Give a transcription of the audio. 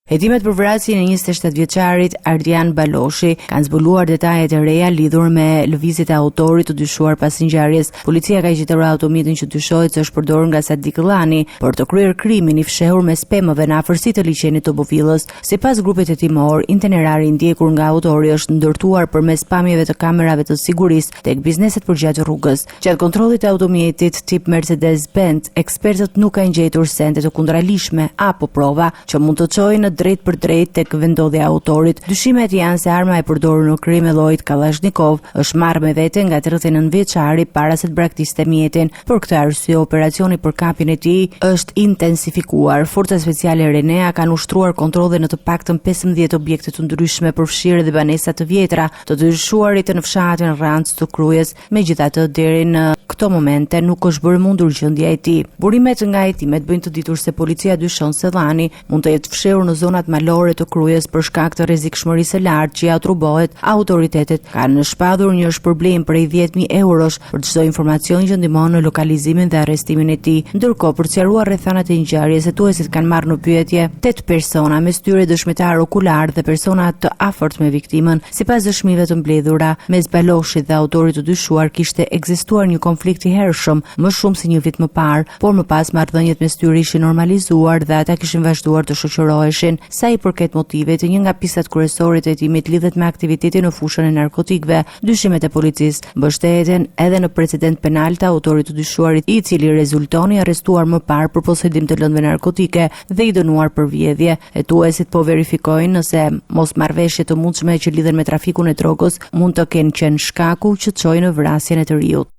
Hetimet për vrasjen e 27 vjeçarit Ardian Baloshi kanë zbuluar detajet e reja lidhur me lëvizjet e autorit të dyshuar pas ngjarjes. Policia ka gjetur automjetin që dyshohet se është përdorur nga Sadi Gëllani për të kryer krimin i fshehur me spemëve në afërsi të liçenit të Bovillës. Sipas grupit hetimor, itinerari i ndjekur nga autori është ndërtuar përmes pamjeve të kamerave të sigurisë tek bizneset përgjatë rrugës. Gjatë kontrollit të automjetit tip Mercedes-Benz, ekspertët nuk kanë gjetur sende të kundralishme apo prova që mund të çojnë drejt për drejt tek vendodhja e autorit. Dyshimet janë se arma e përdorur në krim e llojit Kalashnikov është marrë me vete nga 39 vjeçari para se të braktiste mjetin. Për këtë arsye operacioni për kapjen e tij është intensifikuar. Forcat speciale Renea kanë ushtruar kontrolle në të paktën 15 objekte të ndryshme përfshirë dhe banesa të vjetra të dyshuarit në fshatin Rancë të Krujës. Megjithatë, deri në këto momente nuk është bërë mundur gjendja e tij. Burimet nga hetimet bëjnë të ditur se policia dyshon se Dhani mund të jetë fshehur në zonat malore të Krujës për shkak të rrezikshmërisë së lartë që ia atribuohet. Autoritetet kanë shpadur një shpërblim prej 10.000 eurosh për çdo informacion që ndihmon në lokalizimin dhe arrestimin e tij. Ndërkohë, për të sqaruar rrethanat e ngjarjes, hetuesit kanë marrë në pyetje 8 persona, mes tyre dëshmitar okular dhe persona të afërt me viktimën. Sipas dëshmive të mbledhura, mes Baloshit dhe autorit të dyshuar kishte ekzistuar një konflikt i hershëm më shumë se një vit më parë, por më pas marrëdhëniet mes tyre ishin normalizuar dhe ata kishin vazhduar të shoqëroheshin. Sa i përket motivit, një nga pistat kryesore të hetimit lidhet me aktivitetin në fushën e narkotikëve. Dyshimet e policisë mbështeten edhe në precedent penal të autorit të dyshuarit, i cili rezultoni arrestuar më parë për posedim të lëndëve narkotike dhe i dënuar për vjedhje. Hetuesit po verifikojnë nëse mosmarrveshje të mundshme që lidhen me trafikun e drogës mund të kenë qenë shkaku që çojë në vrasjen e të riut.